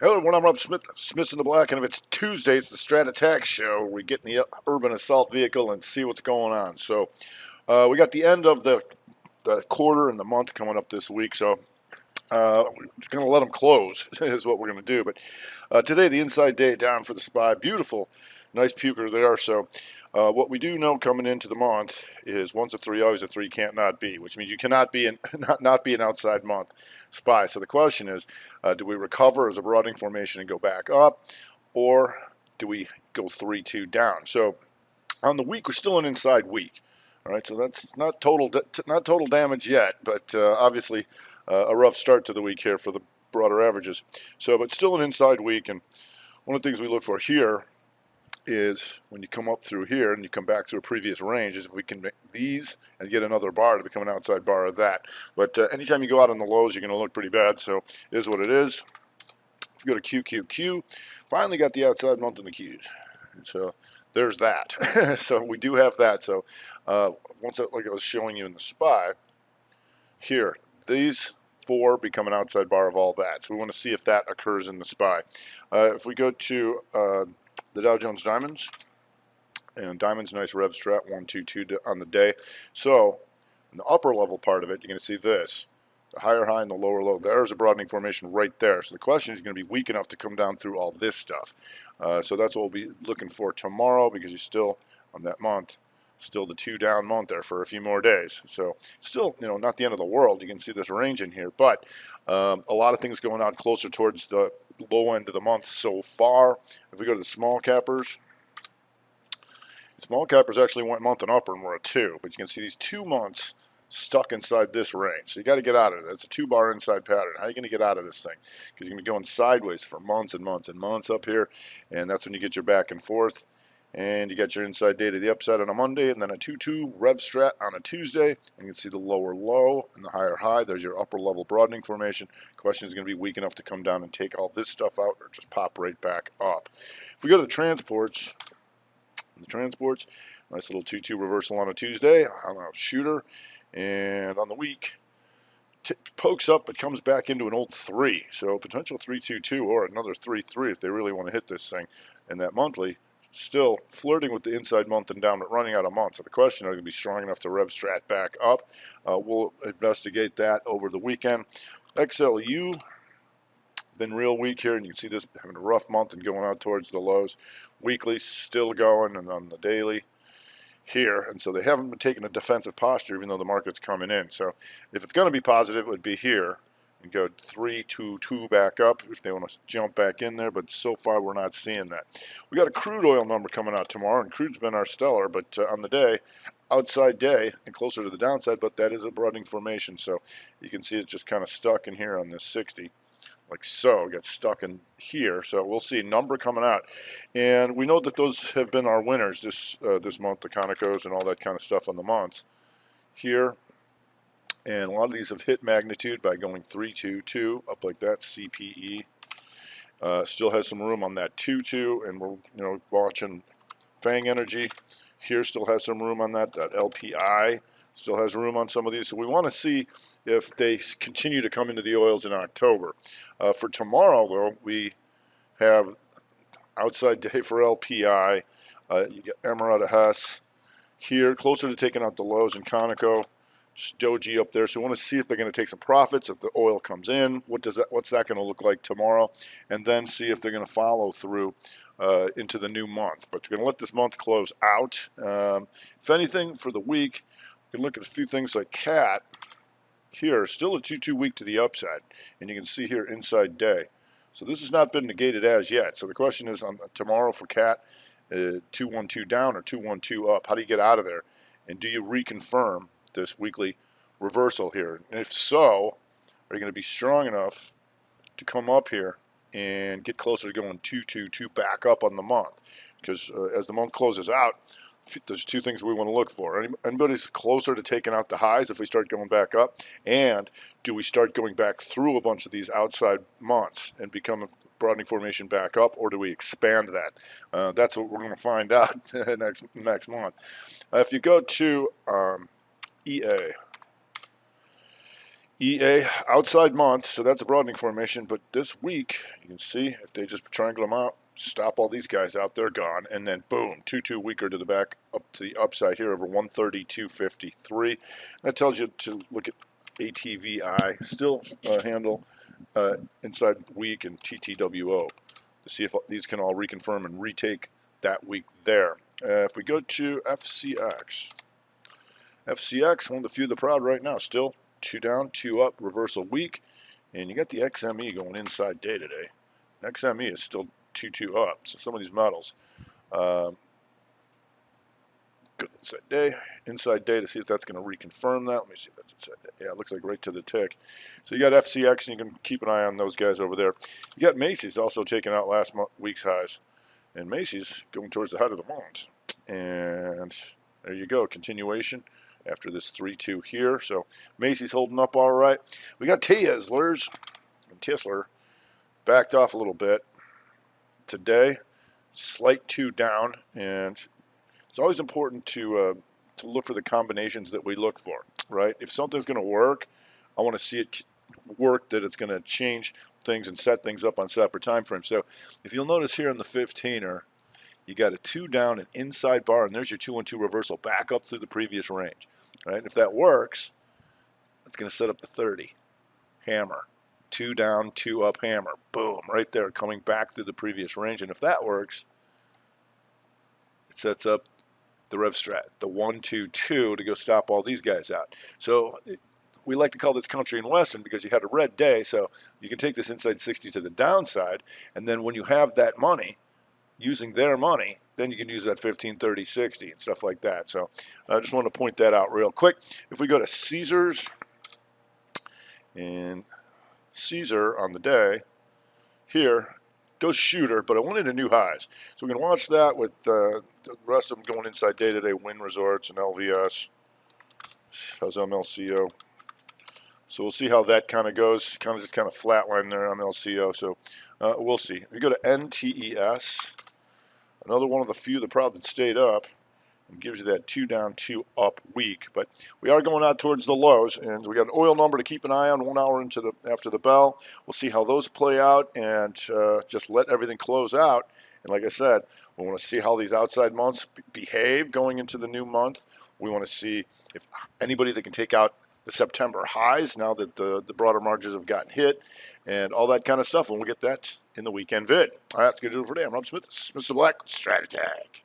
Hello everyone, I'm Rob Smith, Smiths in the Black, and if it's Tuesday, it's the Strat Attack Show. We get in the urban assault vehicle and see what's going on. So we got the end of the quarter and the month coming up this week, so we're just going to let them close is what we're going to do. But today, the inside day down for the SPY. Beautiful, nice puker there. So what we do know coming into the month is once a 3, always a 3 can't not be, which means you cannot be not be an outside month SPY. So the question is, do we recover as a broadening formation and go back up, or do we go 3-2 down? So on the week, we're still an inside week. All right, so that's not total damage yet, but obviously a rough start to the week here for the broader averages. So, but still an inside week, and one of the things we look for here is when you come up through here and you come back through a previous range, is if we can make these and get another bar to become an outside bar of that. But anytime you go out on the lows, you're going to look pretty bad. So it is what it is. If you go to QQQ, finally got the outside month in the Qs. And so there's that. So we do have that. So like I was showing you in the SPY, here, these 4 become an outside bar of all that. So we want to see if that occurs in the SPY. If we go to the Dow Jones Diamonds, and Diamonds, nice rev strat, 122 on the day. So in the upper level part of it, you're going to see this. The higher high and the lower low. There's a broadening formation right there. So the question is going to be weak enough to come down through all this stuff. So that's what we'll be looking for tomorrow, because you're still on that month, still the 2 down month there for a few more days. So still, not the end of the world. You can see this range in here, but a lot of things going out closer towards the low end of the month so far. If we go to the small cappers, actually went month and upper, and we're at 2. But you can see these 2 months stuck inside this range. So you got to get out of it. That's a 2-bar inside pattern. How are you going to get out of this thing? Because you're going to be going sideways for months and months and months up here, and that's when you get your back and forth. And you got your inside day to the upside on a Monday, and then a 2-2 rev strat on a Tuesday. And you can see the lower low and the higher high. There's your upper level broadening formation. Question is going to be weak enough to come down and take all this stuff out, or just pop right back up. If we go to the transports, nice little 2-2 reversal on a Tuesday on a shooter. And on the week, pokes up, but comes back into an old 3. So potential 3-2-2 or another 3-3 if they really want to hit this thing. And that monthly, still flirting with the inside month and down, but running out of months. So the question, are they going to be strong enough to rev strat back up? We'll investigate that over the weekend. XLU, been real weak here, and you can see this having a rough month and going out towards the lows. Weekly still going, and on the daily here, and so they haven't been taking a defensive posture even though the market's coming in. So if it's going to be positive, it would be here and go 3-2-2 back up if they want to jump back in there, but so far we're not seeing that. We got a crude oil number coming out tomorrow, and crude's been our stellar, but on the day, outside day and closer to the downside, but that is a broadening formation, so you can see it's just kind of stuck in here on this 60. Like so, gets stuck in here. So we'll see number coming out, and we know that those have been our winners this month, the Conocos and all that kind of stuff on the months here. And a lot of these have hit magnitude by going 3-2-2 up like that. CPE still has some room on that 2-2, and we're watching Fang Energy here. Still has some room on that. That LPI still has room on some of these. So we want to see if they continue to come into the oils in October. For tomorrow, though, we have outside day for LPI. You get Emirata Hess here, closer to taking out the lows in Conoco. Just doji up there. So we want to see if they're going to take some profits if the oil comes in. What's that going to look like tomorrow? And then see if they're going to follow through into the new month. But we're going to let this month close out. If anything, for the week, you can look at a few things like CAT here, still a 2-2 week to the upside, and you can see here inside day. So this has not been negated as yet. So the question is on tomorrow for CAT, 2-1-2 down or 2-1-2 up. How do you get out of there? And do you reconfirm this weekly reversal here? And if so, are you going to be strong enough to come up here and get closer to going 2-2-2 back up on the month? Because as the month closes out, there's 2 things we want to look for. Anybody's closer to taking out the highs if we start going back up, and do we start going back through a bunch of these outside months and become a broadening formation back up, or do we expand that? That's what we're going to find out next month. If you go to EA, EA outside month, so that's a broadening formation. But this week, you can see if they just triangle them out, stop all these guys out, they're gone, and then boom, 2-2 weaker to the back, up to the upside here over 132.53. That tells you to look at ATVI, still handle inside week and TTWO to see if these can all reconfirm and retake that week there. If we go to FCX, one of the few of the proud right now, still 2 down, 2 up, reversal week, and you got the XME going inside day today. XME is still 2-2 up, so some of these metals. Good inside day to see if that's going to reconfirm that. Let me see if that's inside day. Yeah, it looks like right to the tick. So you got FCX, and you can keep an eye on those guys over there. You got Macy's also taking out last week's highs, and Macy's going towards the height of the month. And there you go, continuation after this 3-2 here. So Macy's holding up all right. We got Tesla backed off a little bit today, slight 2 down, and it's always important to look for the combinations that we look for, right? If something's going to work, I want to see it work, that it's going to change things and set things up on separate time frames. So if you'll notice here in the 15er, you got a 2 down, an inside bar, and there's your 2-1-2 reversal back up through the previous range, right? And if that works, it's going to set up the 30. Hammer. 2 down, 2 up, hammer. Boom, right there, coming back through the previous range. And if that works, it sets up the Rev Strat, the 1-2-2 to go stop all these guys out. So we like to call this country and western because you had a red day, so you can take this inside 60 to the downside, and then when you have that money, using their money, then you can use that 15, 30, 60 and stuff like that. So I just want to point that out real quick. If we go to Caesars, and Caesar on the day here goes shooter, but I wanted a new highs. So we're going to watch that with the rest of them going inside day today, Wynn Resorts and LVS. How's MLCO? So we'll see how that kind of goes. Kind of flatline there on MLCO. So we'll see. If we go to NTES, another one of the few that probably stayed up, and gives you that 2 down, 2 up week. But we are going out towards the lows, and we got an oil number to keep an eye on 1 hour after the bell. We'll see how those play out, and just let everything close out. And like I said, we want to see how these outside months behave going into the new month. We want to see if anybody that can take out the September highs now that the broader margins have gotten hit, and all that kind of stuff. And we'll get that in the weekend vid. All right, that's going to do it for today. I'm Rob Smith, Mr. Black, Strat Attack.